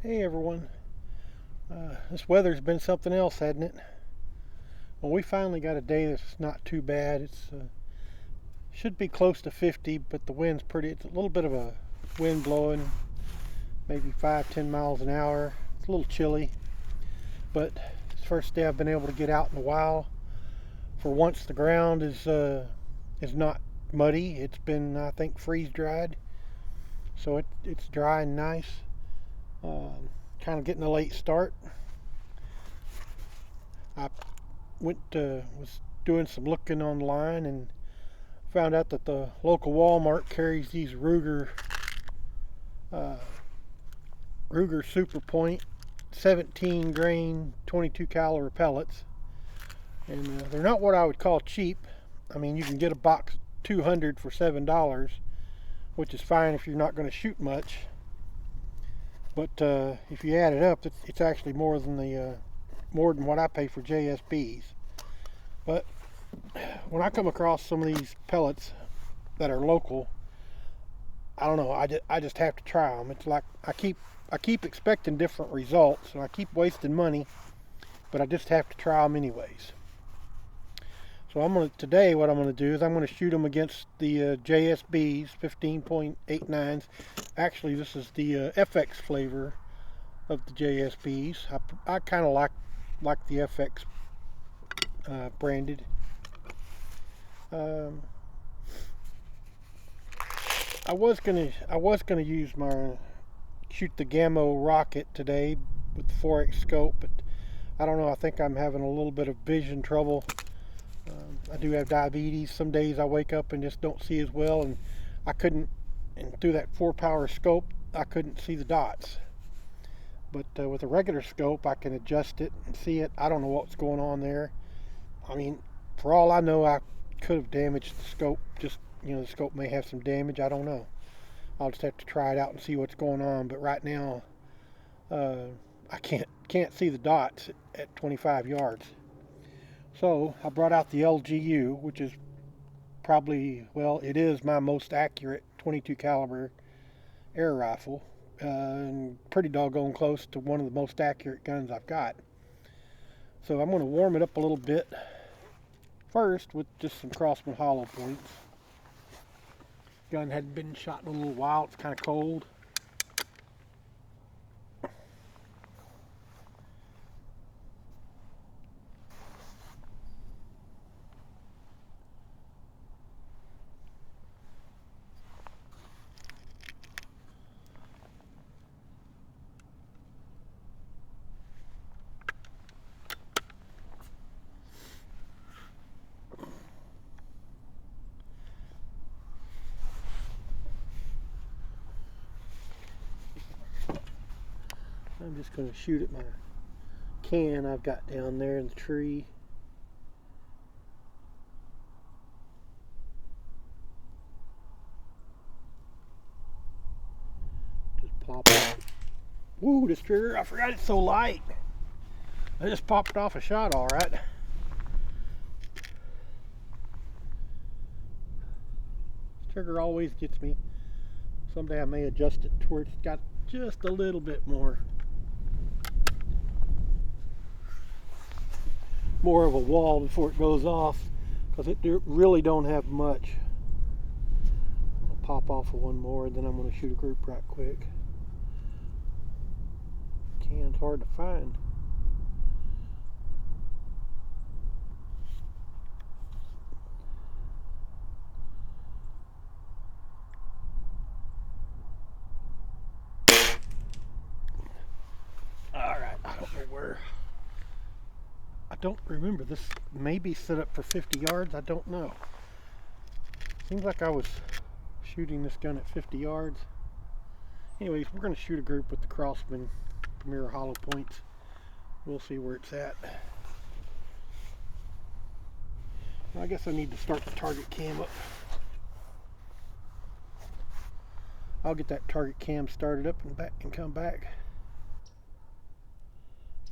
Hey everyone, this weather's been something else, hasn't it? Well, we finally got a day that's not too bad. It's should be close to 50, but the wind's it's a little bit of a wind blowing, maybe 5-10 miles an hour. It's a little chilly, but it's the first day I've been able to get out in a while. For once, the ground is not muddy. It's been, I think, freeze dried, so it's dry and nice. Kind of getting a late start. I was doing some looking online and found out that the local Walmart carries these Ruger Superpoint 17 grain 22 caliber pellets, and they're not what I would call cheap. I mean, you can get a box 200 for $7, which is fine if you're not going to shoot much. But if you add it up, it's actually more than what I pay for JSBs. But when I come across some of these pellets that are local, I don't know. I just have to try them. It's like I keep expecting different results, and I keep wasting money, but I just have to try them anyways. So today what I'm gonna do is I'm gonna shoot them against the JSBs 15.89s. Actually, this is the FX flavor of the JSBs. I kind of like the FX branded. I was gonna shoot the Gamma rocket today with the 4X scope, but I don't know. I think I'm having a little bit of vision trouble. I do have diabetes. Some days I wake up and just don't see as well, and through that 4-power scope, I couldn't see the dots. But with a regular scope, I can adjust it and see it. I don't know what's going on there. I mean, for all I know, I could have damaged the scope. The scope may have some damage. I don't know. I'll just have to try it out and see what's going on. But right now, I can't see the dots at 25 yards. So I brought out the LGU, which is it is my most accurate 22 caliber air rifle, and pretty doggone close to one of the most accurate guns I've got. So I'm going to warm it up a little bit first with just some Crossman hollow points. Gun hadn't been shot in a little while. It's kind of cold. I'm just going to shoot at my can I've got down there in the tree. Just pop out. Woo, this trigger, I forgot it's so light. I just popped off a shot all right. This trigger always gets me. Someday I may adjust it to where it's got just a little bit more of a wall before it goes off, because it really don't have much. I'll pop off of one more, and then I'm going to shoot a group right quick. Can's hard to find. Alright, I don't know where. I don't remember. This may be set up for 50 yards. I don't know. Seems like I was shooting this gun at 50 yards. Anyways, we're going to shoot a group with the Crosman Premiers hollow points. We'll see where it's at. I guess I need to start the target cam up. I'll get that target cam started up and come back.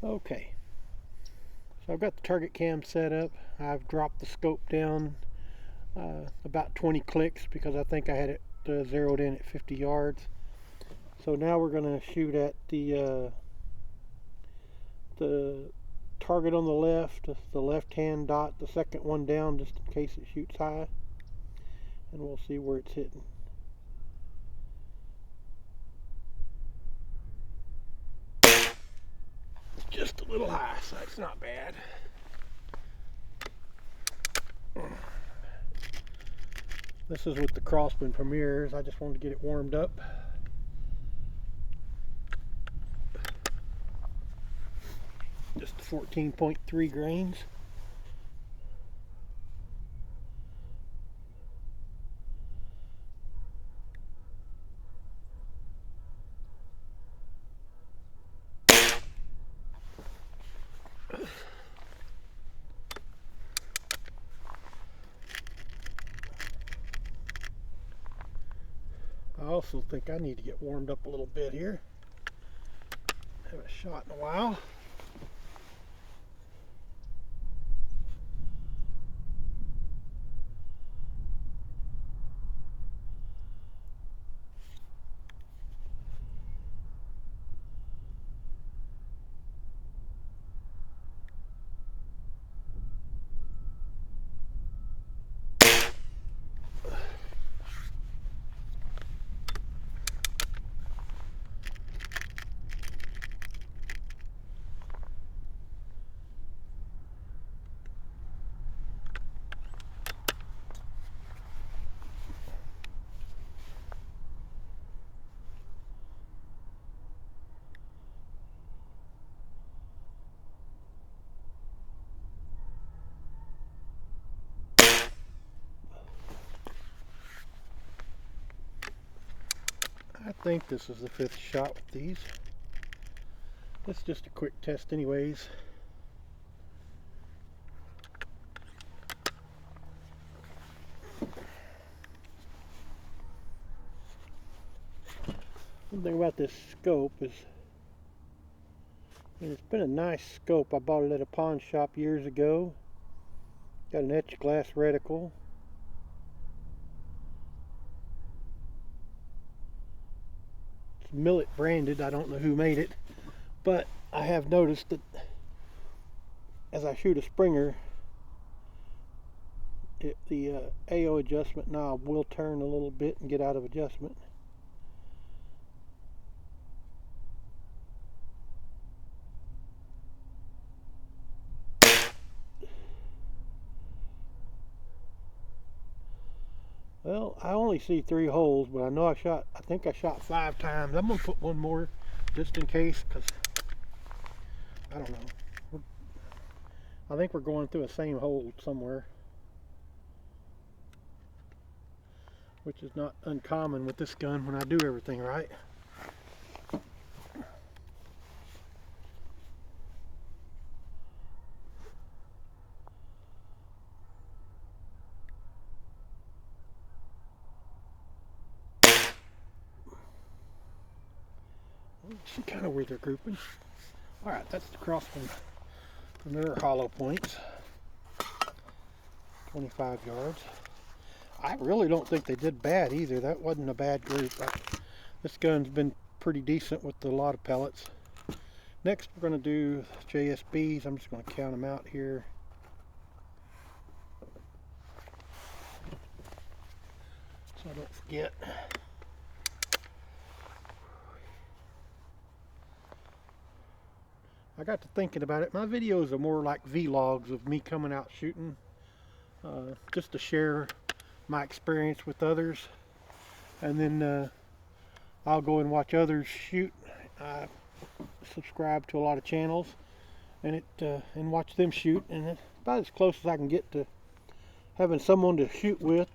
Okay. So I've got the target cam set up. I've dropped the scope down about 20 clicks because I think I had it zeroed in at 50 yards. So now we're going to shoot at the target on the left, the left-hand dot, the second one down, just in case it shoots high, and we'll see where it's hitting. Just a little high, so it's not bad. This is with the Crosman Premiers. I just wanted to get it warmed up. Just 14.3 grains. I also think I need to get warmed up a little bit here. Haven't shot in a while. I think this is the 5th shot with these. It's just a quick test anyways. One thing about this scope is, it's been a nice scope. I bought it at a pawn shop years ago. Got an etched glass reticle. It's Millet branded. I don't know who made it, but I have noticed that as I shoot a Springer, the AO adjustment knob will turn a little bit and get out of adjustment. Well, I only see 3 holes, but I know I think I shot 5 times. I'm going to put one more just in case, because I don't know. I think we're going through the same hole somewhere, which is not uncommon with this gun when I do everything right. See kind of where they're grouping. Alright, that's the Crossman Premier hollow points. 25 yards. I really don't think they did bad either. That wasn't a bad group. This gun's been pretty decent with a lot of pellets. Next we're going to do JSBs. I'm just going to count them out here. So I don't forget. I got to thinking about it. My videos are more like vlogs of me coming out shooting, just to share my experience with others, and then I'll go and watch others shoot. I subscribe to a lot of channels and watch them shoot, and it's about as close as I can get to having someone to shoot with.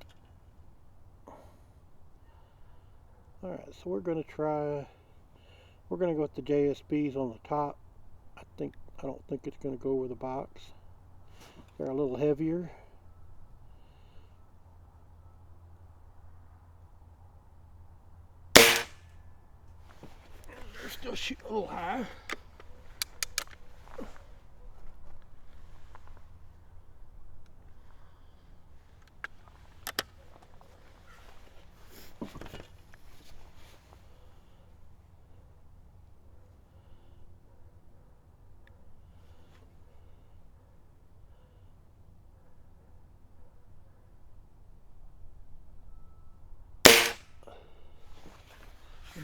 Alright, so we're going to go with the JSBs on the top. I don't think it's going to go over the box. They're a little heavier. They're still shooting a little high.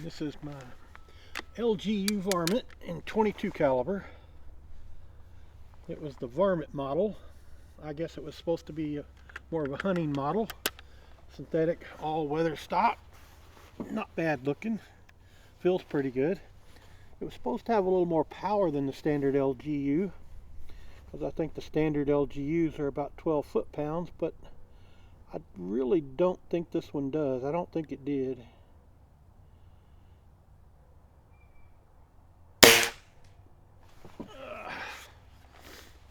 This is my LGU Varmint in 22 caliber. It was the Varmint model. I guess it was supposed to be more of a hunting model. Synthetic all-weather stock. Not bad looking. Feels pretty good. It was supposed to have a little more power than the standard LGU, because I think the standard LGUs are about 12 foot-pounds, but I really don't think this one does. I don't think it did.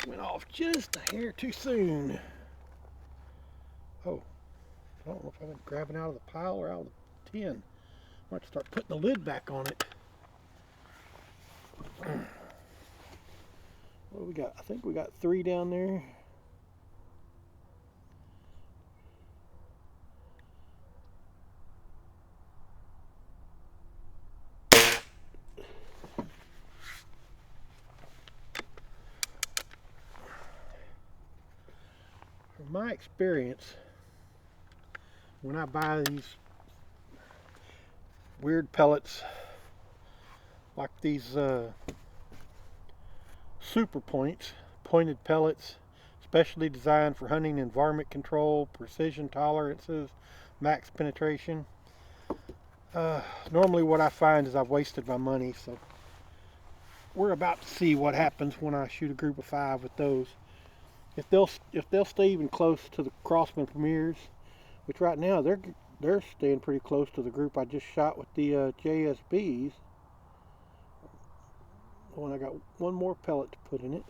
Went off just a hair too soon. Oh, I don't know if I've been grabbing out of the pile or out of the tin. I might start putting the lid back on it. What do we got? I think we got 3 down there. From my experience, when I buy these weird pellets like these Superpoints, pointed pellets, specially designed for hunting and varmint control, precision tolerances, max penetration, normally what I find is I've wasted my money. So we're about to see what happens when I shoot a group of 5 with those. If they'll stay even close to the Crosman Premiers, which right now they're staying pretty close to the group I just shot with the JSBs. Oh, and I got one more pellet to put in it.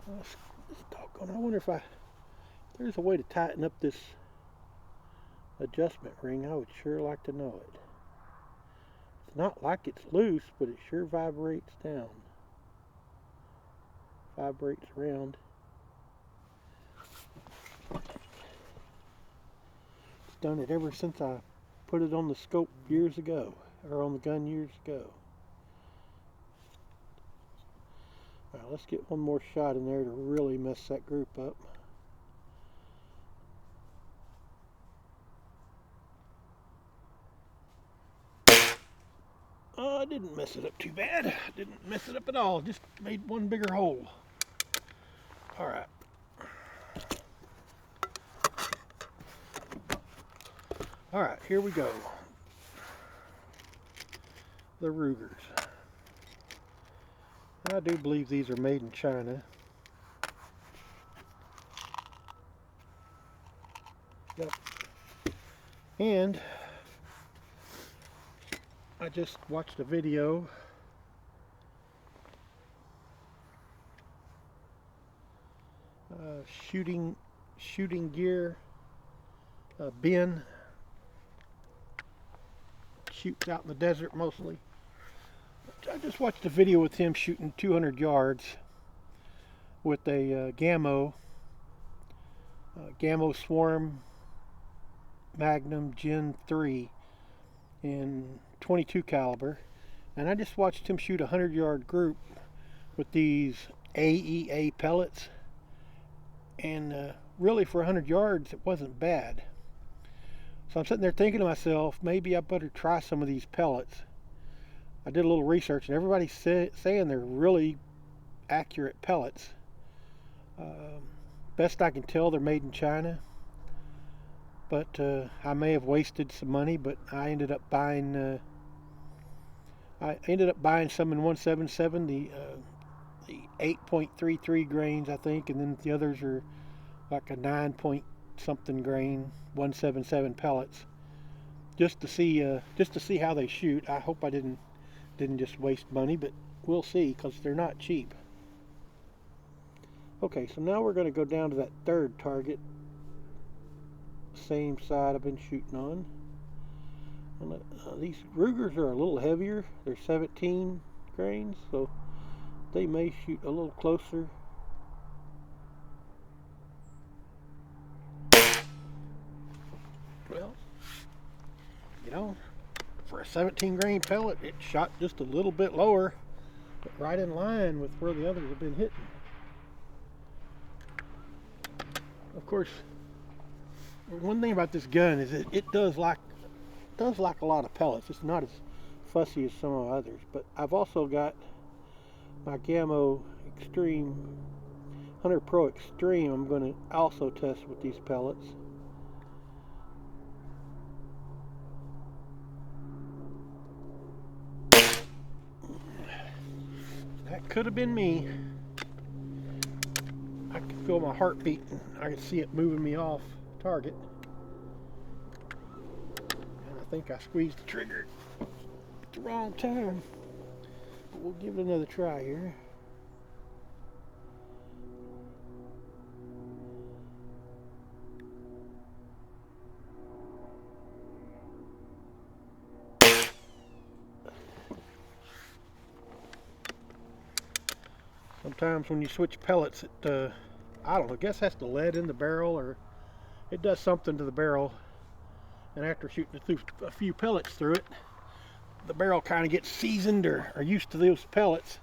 This doggone, I wonder if there's a way to tighten up this adjustment ring. I would sure like to know it. It's not like it's loose, but it sure vibrates down. Vibrates around. Done it ever since I put it on the scope years ago, or on the gun years ago. All right, let's get one more shot in there to really mess that group up. I didn't mess it up too bad. I didn't mess it up at all. Just made one bigger hole. All right. All right, here we go. The Rugers. I do believe these are made in China. Yep. And I just watched a video shooting gear. Ben shoots out in the desert mostly. I just watched a video with him shooting 200 yards with a Gammo Swarm Magnum Gen 3 in 22 caliber, and I just watched him shoot a 100-yard group with these AEA pellets, and really for 100 yards it wasn't bad. So I'm sitting there thinking to myself, maybe I better try some of these pellets. I did a little research, and everybody's saying they're really accurate pellets. Best I can tell, they're made in China. But I may have wasted some money, but I ended up buying some in 177, the 8.33 grains, I think, and then the others are like a 9 point something grain 177 pellets, just to see how they shoot. I hope I didn't just waste money, but we'll see, because they're not cheap. Okay, so now we're going to go down to that third target, same side I've been shooting on. And, these Rugers are a little heavier. They're 17 grains, so they may shoot a little closer. Well, you know, for a 17 grain pellet, it shot just a little bit lower, but right in line with where the others have been hitting. Of course, one thing about this gun is it does like does like a lot of pellets. It's not as fussy as some of others, but I've also got my Gammo Extreme 100 Pro Extreme. I'm going to also test with these pellets. That could have been me. I could feel my heartbeat. I could see it moving me off target. And I think I squeezed the trigger at the wrong time. But we'll give it another try here. Sometimes when you switch pellets, it, I don't know, I guess that's the lead in the barrel, or it does something to the barrel. And after shooting a few pellets through it, the barrel kind of gets seasoned or used to those pellets.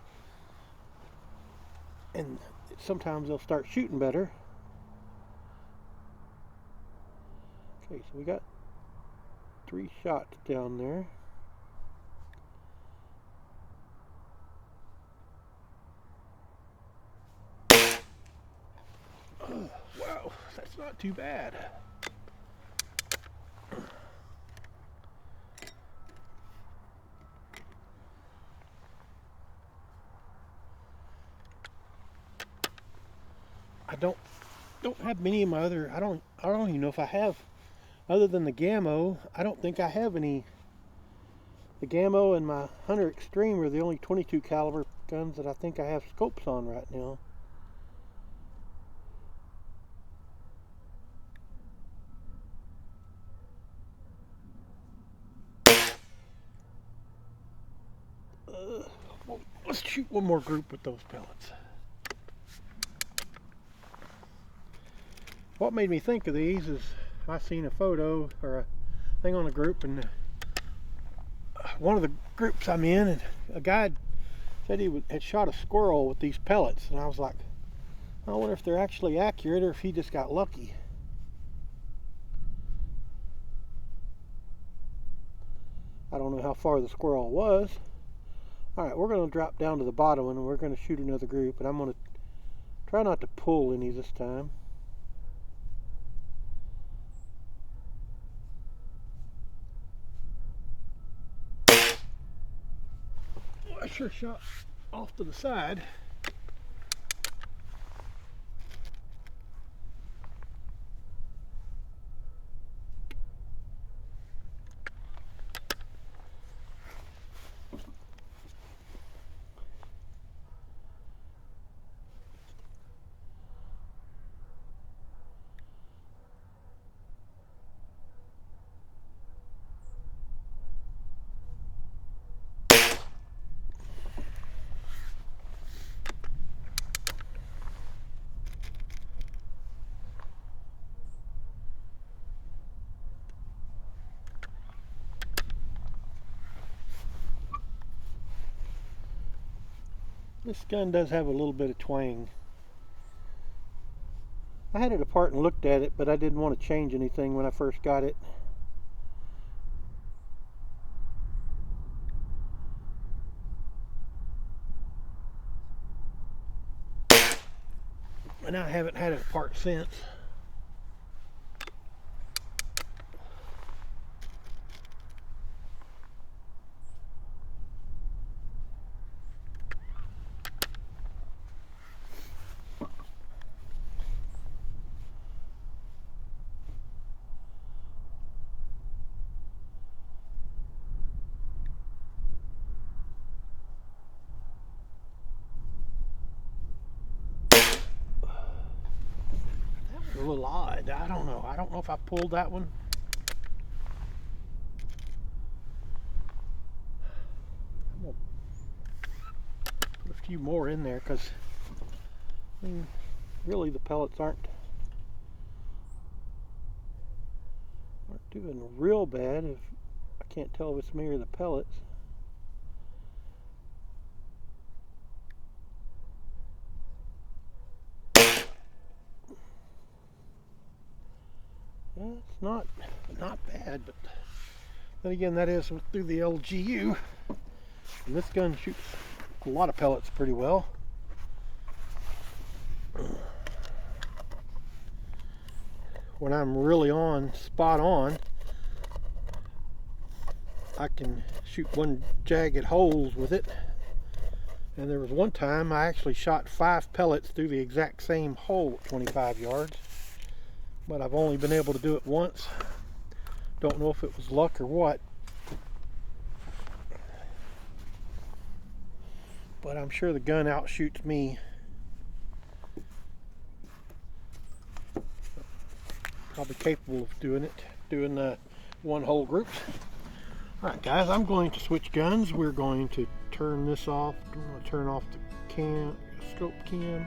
And sometimes they'll start shooting better. Okay, so we got 3 shots down there. Oh, wow, that's not too bad. I don't have many of my other, I don't even know if I have, other than the Gammo, I don't think I have any. The Gammo and my Hunter Extreme are the only 22 caliber guns that I think I have scopes on right now. Well, let's shoot one more group with those pellets. What made me think of these is I seen a photo or a thing on a group, and one of the groups I'm in, and a guy said he had shot a squirrel with these pellets, and I was like, I wonder if they're actually accurate or if he just got lucky. I don't know how far the squirrel was. Alright, we're going to drop down to the bottom and we're going to shoot another group, and I'm going to try not to pull any this time. I sure shot off to the side. This gun does have a little bit of twang. I had it apart and looked at it, but I didn't want to change anything when I first got it. And I haven't had it apart since. A little odd. I don't know. I don't know if I pulled that one. I'm gonna put a few more in there because, I mean, really the pellets aren't doing real bad. If I can't tell if it's me or the pellets. Yeah, it's not bad, but Then again, that is through the LGU. And this gun shoots a lot of pellets pretty well. When I'm really spot on, I can shoot one jagged holes with it. And there was one time I actually shot 5 pellets through the exact same hole at 25 yards. But I've only been able to do it once. Don't know if it was luck or what. But I'm sure the gun outshoots me. I'll be capable of doing it, doing one hole groups. Alright guys, I'm going to switch guns. We're going to turn this off. I'm going to turn off the scope cam.